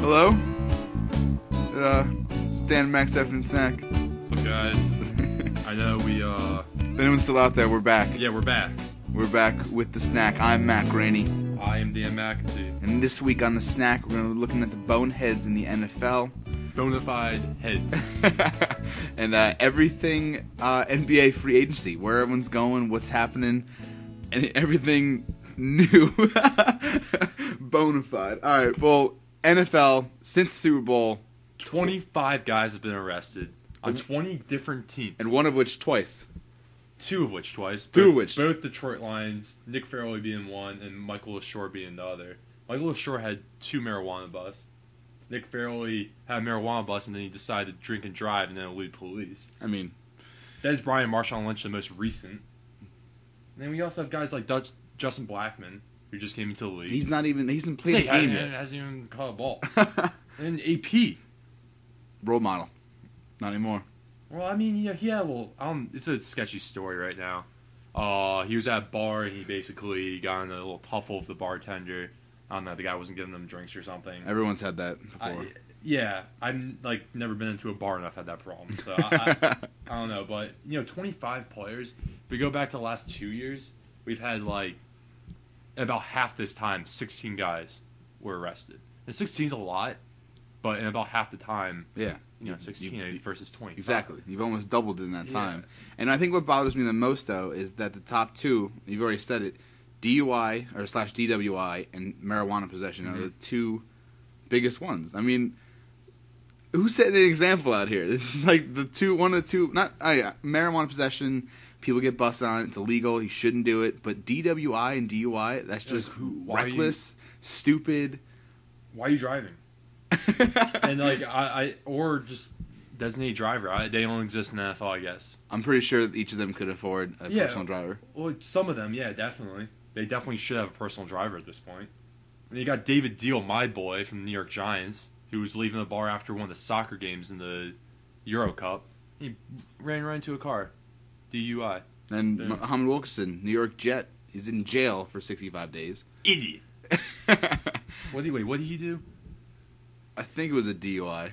Hello? Stand Max Afternoon Snack. What's up, guys? I know we, If anyone's still out there, we're back. Yeah, we're back. We're back with the snack. I'm Matt Graney. I am Dan McAtee. And this week on the snack, we're going to be looking at the boneheads in the NFL. Bonafide heads. And everything NBA free agency. Where everyone's going, what's happening, and everything new. Bonafide. Alright, well, NFL, since Super Bowl. 25 guys have been arrested on 20 different teams. And one of which twice. Two of which twice. Two of which. Both Detroit Lions, Nick Fairley being one, and Michael LaShore being the other. Michael LaShore had 2 marijuana busts. Nick Fairley had a marijuana bust, and then he decided to drink and drive and then elude police. I mean, Des Bryant, Marshawn Lynch, the most recent. And then we also have guys like Justin Blackman, who just came into the league. he hasn't played a game yet. Hasn't even caught a ball. And AP. Role model. Not anymore. Well, I mean, yeah, well, it's a sketchy story right now. He was at a bar, and he basically got in a little tuffle with the bartender. I don't know, the guy wasn't giving them drinks or something. Everyone's had that before. I've never been into a bar and I've had that problem, so I don't know. But, 25 players. If we go back to the last 2 years, we've had, about half this time, 16 guys were arrested. And 16 is a lot, but in about half the time, yeah. 16 versus 20. Exactly. You've almost doubled in that time. And I think what bothers me the most, though, is that the top two, you've already said it, DUI or / DWI and marijuana possession are the two biggest ones. I mean, who's setting an example out here? This is like one of the two, marijuana possession, people get busted on it, it's illegal, you shouldn't do it, but DWI and DUI, that's just reckless, stupid. Why are you driving? And or just designated driver. They don't exist in the NFL, I guess. I'm pretty sure that each of them could afford a personal driver. Well, some of them, yeah, definitely. They definitely should have a personal driver at this point. And you got David Deal, my boy from the New York Giants, who was leaving the bar after one of the soccer games in the Euro Cup. He ran right into a car. DUI. And Muhammad Wilkerson, New York Jet, is in jail for 65 days. Idiot. What did he do? I think it was a DUI,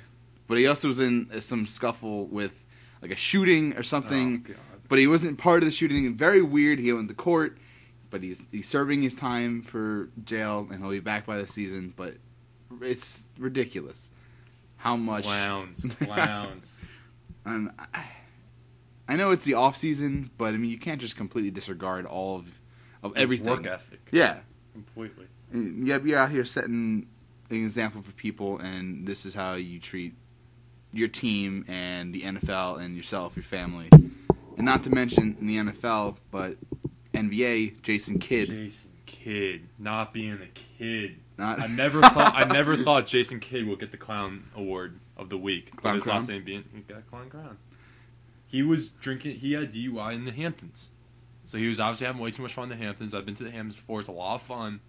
but he also was in some scuffle with a shooting or something. Oh, God. But he wasn't part of the shooting. Very weird. He went to court, but he's serving his time for jail, and he'll be back by the season. But it's ridiculous how much clowns. And I know it's the off season, but I mean you can't just completely disregard all of everything. Work ethic. Yeah, completely. You gotta be out here setting an example for people, and this is how you treat your team and the NFL and yourself, your family. And not to mention in the NFL, but NBA, Jason Kidd. Jason Kidd, not being a kid. Not I never thought Jason Kidd would get the clown award of the week. Clown his crown? last name being he got clown crown. He was drinking. He had DUI in the Hamptons, so he was obviously having way too much fun in the Hamptons. I've been to the Hamptons before; it's a lot of fun.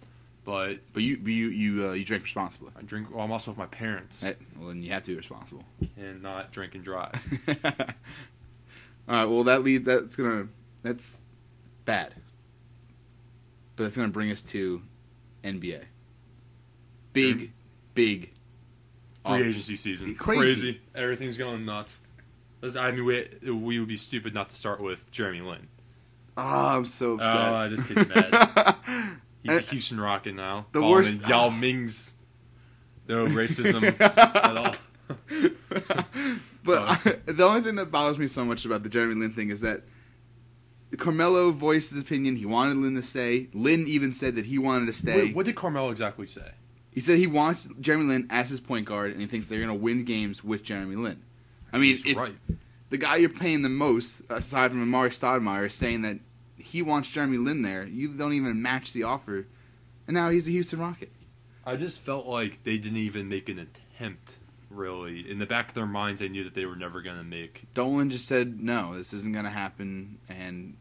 But you drink responsibly. I drink. Well, I'm also with my parents. Well, then you have to be responsible. And not drink and drive. All right. Well, that's bad. But that's gonna bring us to NBA. Big free agency season. Crazy. Everything's going nuts. I mean, we would be stupid not to start with Jeremy Lin. Oh, I'm so upset. Oh, this kid's mad. He's a Houston Rocket now. The worst. Yao Ming's no racism at all. But the only thing that bothers me so much about the Jeremy Lin thing is that Carmelo voiced his opinion. He wanted Lin to stay. Lin even said that he wanted to stay. What did Carmelo exactly say? He said he wants Jeremy Lin as his point guard, and he thinks they're going to win games with Jeremy Lin. I mean, if the guy you're paying the most, aside from Amari Stoudemire, is saying that he wants Jeremy Lin there, you don't even match the offer, and now he's a Houston Rocket. I just felt like they didn't even make an attempt, really. In the back of their minds, they knew that they were never going to make. Dolan just said, no, this isn't going to happen, and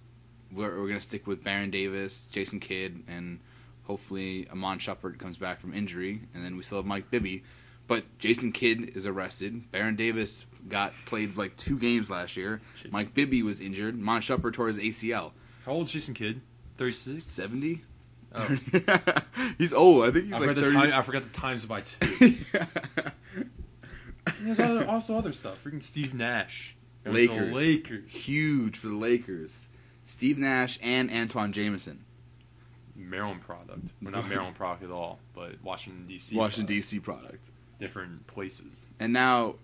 we're going to stick with Baron Davis, Jason Kidd, and hopefully Amon Shumpert comes back from injury, and then we still have Mike Bibby. But Jason Kidd is arrested. Baron Davis played 2 games last year. Mike Bibby was injured. Amon Shumpert tore his ACL. How old is Jason Kidd? 36? 70? Oh. He's old. I think he's like 30. I forgot the times by 2. There's also other stuff. Freaking Steve Nash. Lakers. Huge for the Lakers. Steve Nash and Antoine Jameson. Maryland product. Well, not Maryland product at all, but Washington, D.C. Washington, D.C. product. Different places. And now,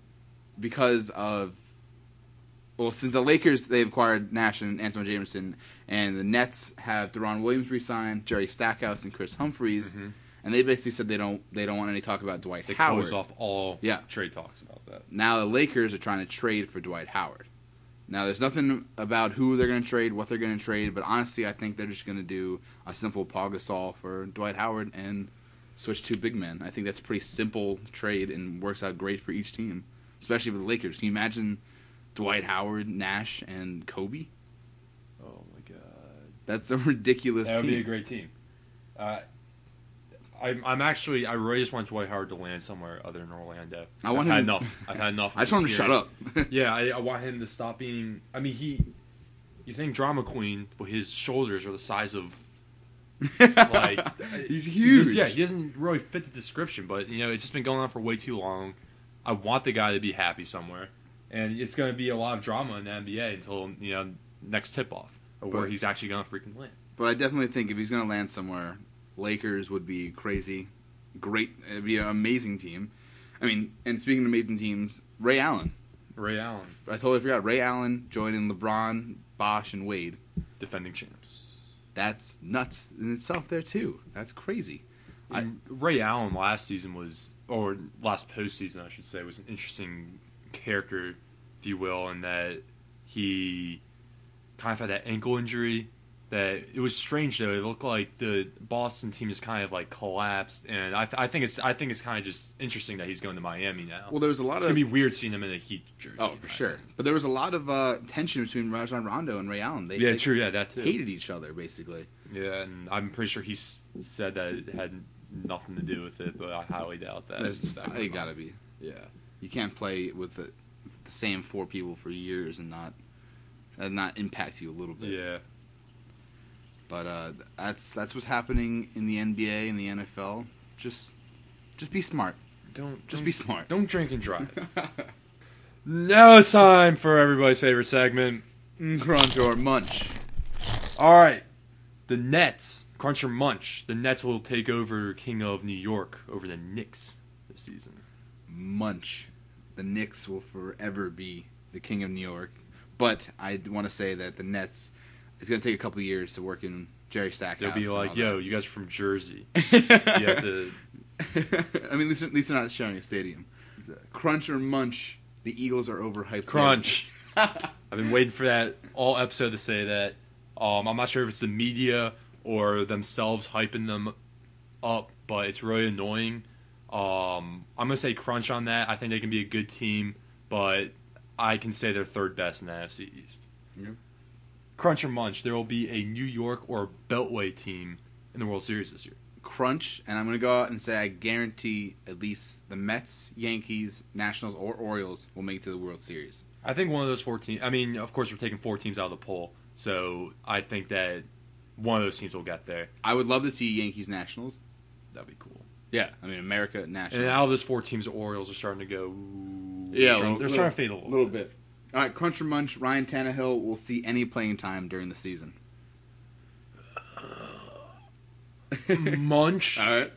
because of... Well, since the Lakers, they've acquired Nash and Antoine Jameson, and the Nets have Deron Williams re-signed, Jerry Stackhouse, and Chris Humphries, and they basically said they don't want any talk about Dwight Howard. They closed off all trade talks about that. Now the Lakers are trying to trade for Dwight Howard. Now, there's nothing about who they're going to trade, what they're going to trade, but honestly, I think they're just going to do a simple Paul Gasol for Dwight Howard and switch to big men. I think that's a pretty simple trade and works out great for each team, especially for the Lakers. Can you imagine Dwight Howard, Nash, and Kobe? Oh, my God. That's a ridiculous team. That would be a great team. I really just want Dwight Howard to land somewhere other than Orlando. I've had enough. I just want him to shut up. Yeah, I want him to stop being... I mean, you think Drama Queen, but his shoulders are the size of... Like... He's huge. He doesn't really fit the description, but, it's just been going on for way too long. I want the guy to be happy somewhere. And it's going to be a lot of drama in the NBA until, next tip-off, where he's actually going to freaking land. But I definitely think if he's going to land somewhere... Lakers would be crazy. Great. It would be an amazing team. I mean, and speaking of amazing teams, Ray Allen. I totally forgot. Ray Allen joining LeBron, Bosh, and Wade. Defending champs. That's nuts in itself there, too. That's crazy. Ray Allen last postseason, I should say, was an interesting character, if you will, in that he kind of had that ankle injury. That it was strange though. It looked like the Boston team just kind of like collapsed, and I think it's kind of just interesting that he's going to Miami now. Well, there was It's gonna be weird seeing him in a Heat jersey. Oh, for sure. But there was a lot of tension between Rajon Rondo and Ray Allen. They that too. Hated each other basically. Yeah, and I'm pretty sure he said that it had nothing to do with it, but I highly doubt that. It gotta be. Yeah, you can't play with the same 4 people for years and not impact you a little bit. Yeah. But that's what's happening in the NBA and the NFL. Just be smart. Just be smart. Don't drink and drive. Now it's time for everybody's favorite segment, Crunch or Munch. All right, the Nets, Crunch or Munch. The Nets will take over King of New York over the Knicks this season. Munch. The Knicks will forever be the King of New York. But I want to say that the Nets... It's going to take a couple of years to work in Jerry Stackhouse. They'll be like, yo, you guys are from Jersey. You have to... I mean, at least they're not sharing a stadium. Crunch or Munch, the Eagles are overhyped. Crunch. I've been waiting for that all episode to say that. I'm not sure if it's the media or themselves hyping them up, but it's really annoying. I'm going to say Crunch on that. I think they can be a good team, but I can say they're third best in the NFC East. Yeah. Crunch or Munch, there will be a New York or Beltway team in the World Series this year. Crunch, and I'm going to go out and say I guarantee at least the Mets, Yankees, Nationals, or Orioles will make it to the World Series. I think one of those 4 teams... I mean, of course, we're taking 4 teams out of the poll, so I think that one of those teams will get there. I would love to see Yankees, Nationals. That'd be cool. Yeah, I mean, America, Nationals. And out of those 4 teams, the Orioles are starting to go... They're starting to fade a little bit. All right, Crunch or Munch, Ryan Tannehill will see any playing time during the season. Munch. All right.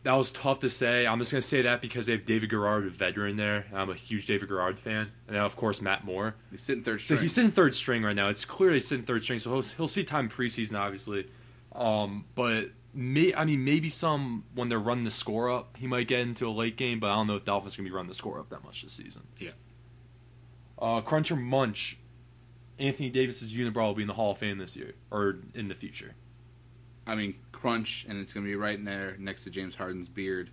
That was tough to say. I'm just going to say that because they have David Garrard, a veteran there. I'm a huge David Garrard fan. And then, of course, Matt Moore. He's sitting third string. So he's sitting third string right now. It's clear he's sitting third string, so he'll see time preseason, obviously. But maybe some when they're running the score up, he might get into a late game, but I don't know if Dolphins are going to be running the score up that much this season. Yeah. Crunch or Munch, Anthony Davis's unibrow will be in the Hall of Fame this year, or in the future. I mean, Crunch, and it's going to be right in there next to James Harden's beard.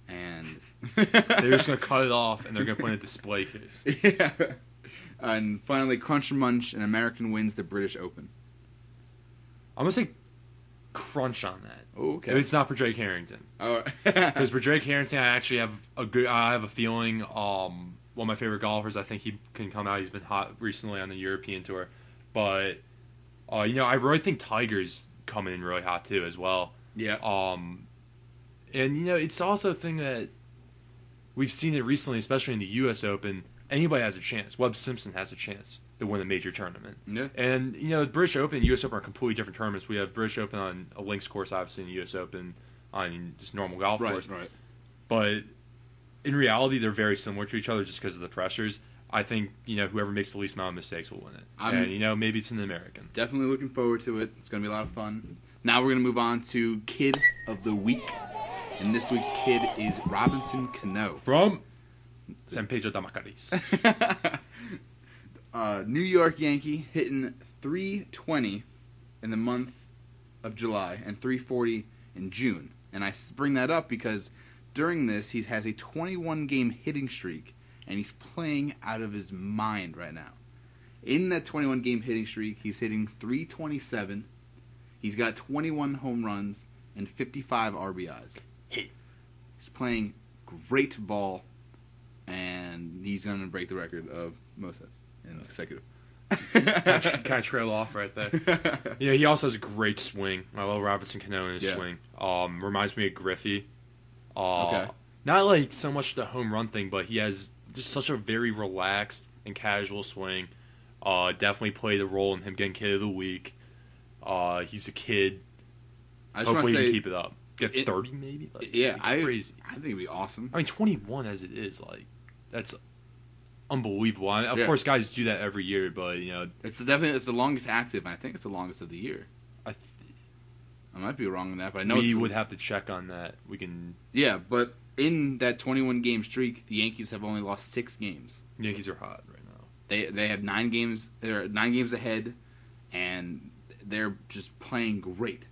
And they're just going to cut it off, and they're going to put in a display case. Yeah. And finally, Crunch or Munch, an American wins the British Open. I'm going to say Crunch on that. Oh, okay. If it's not for Drake Harrington. Oh. Because for Drake Harrington, I actually have a feeling... one of my favorite golfers. I think he can come out. He's been hot recently on the European tour. But, I really think Tiger's coming in really hot too as well. Yeah. And it's also a thing that we've seen it recently, especially in the U.S. Open. Anybody has a chance. Webb Simpson has a chance to win a major tournament. Yeah. And the British Open and U.S. Open are completely different tournaments. We have British Open on a links course, obviously, and U.S. Open on just normal golf course. Right. But in reality, they're very similar to each other just because of the pressures. I think whoever makes the least amount of mistakes will win it. And maybe it's an American. Definitely looking forward to it. It's going to be a lot of fun. Now we're going to move on to Kid of the Week. And this week's kid is Robinson Cano. From San Pedro de Macorís. New York Yankee, hitting .320 in the month of July and .340 in June. And I bring that up because during this, he has a 21-game hitting streak, and he's playing out of his mind right now. In that 21-game hitting streak, he's hitting .327. He's got 21 home runs and 55 RBIs. He's playing great ball, and he's going to break the record of most hits in consecutive. Kind of trail off right there. He also has a great swing. I love Robinson Cano in his swing. Reminds me of Griffey. Okay. Not like so much the home run thing, but he has just such a very relaxed and casual swing. Definitely played a role in him getting Kid of the Week. He's a kid. Hopefully he can keep it up. Get 30 maybe? Crazy. I think it'd be awesome. I mean, 21 as it is, that's unbelievable. Of course, guys do that every year, but, It's the longest active, and I think it's the longest of the year. I might be wrong on that, but I know we would have to check on that. We can... Yeah, but in that 21-game streak, the Yankees have only lost 6 games. The Yankees are hot right now. They have 9 games. They're 9 games ahead, and they're just playing great.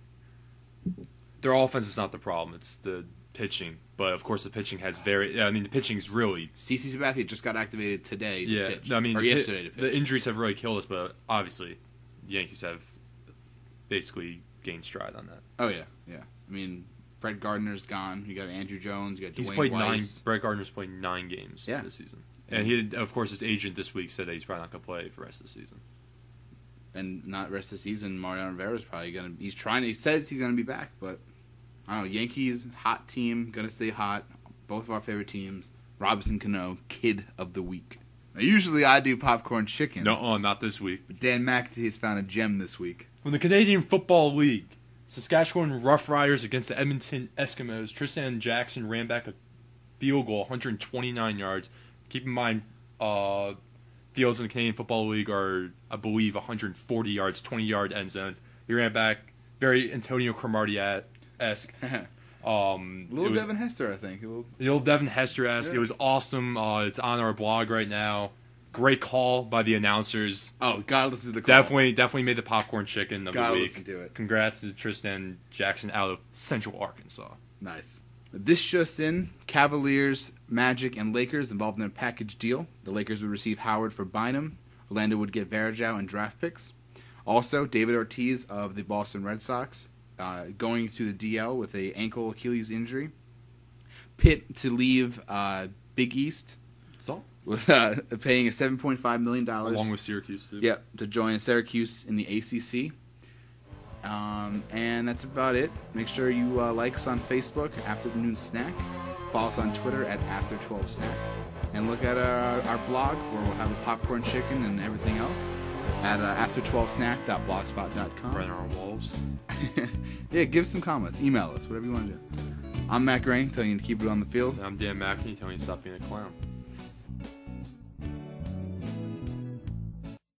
Their offense is not the problem. It's the pitching. But, of course, the pitching has the pitching's really... CC Sabathia just got activated today to pitch. Or yesterday to pitch. The injuries have really killed us, but obviously the Yankees have basically gained stride on that. Oh, yeah. I mean, Brett Gardner's gone. You got Andrew Jones. You got He's Dwayne played Weiss. Brett Gardner's played 9 games this season. And, of course, his agent this week said that he's probably not going to play for the rest of the season. And not rest of the season, Mariano Rivera's probably going to... He says he's going to be back, but... I don't know, Yankees, hot team, gonna stay hot. Both of our favorite teams. Robinson Cano, Kid of the Week. Now, usually I do popcorn chicken. No, not this week. But Dan McAtee has found a gem this week. From the Canadian Football League, Saskatchewan Roughriders against the Edmonton Eskimos. Tristan Jackson ran back a field goal, 129 yards. Keep in mind, fields in the Canadian Football League are, I believe, 140 yards, 20-yard end zones. He ran back very Antonio Cromartie-esque. Devin Hester, I think. The old Devin Hester-esque. Yeah. It was awesome. It's on our blog right now. Great call by the announcers. Oh, gotta listen to the call. Definitely made the popcorn chicken of the week. Gotta listen to it. Congrats to Tristan Jackson out of Central Arkansas. Nice. This just in, Cavaliers, Magic, and Lakers involved in a package deal. The Lakers would receive Howard for Bynum. Orlando would get Varejao and draft picks. Also, David Ortiz of the Boston Red Sox going to the DL with a ankle Achilles injury. Pitt to leave Big East with paying a $7.5 million. Along with Syracuse, too. Yep, to join Syracuse in the ACC. And that's about it. Make sure you like us on Facebook, Afternoon Snack. Follow us on Twitter at After12Snack. And look at our blog, where we'll have the popcorn chicken and everything else, at after12snack.blogspot.com. Right on our walls. Yeah, give us some comments. Email us, whatever you want to do. I'm Matt Gray, telling you to keep it on the field. And I'm Dan McAtee, telling you to stop being a clown.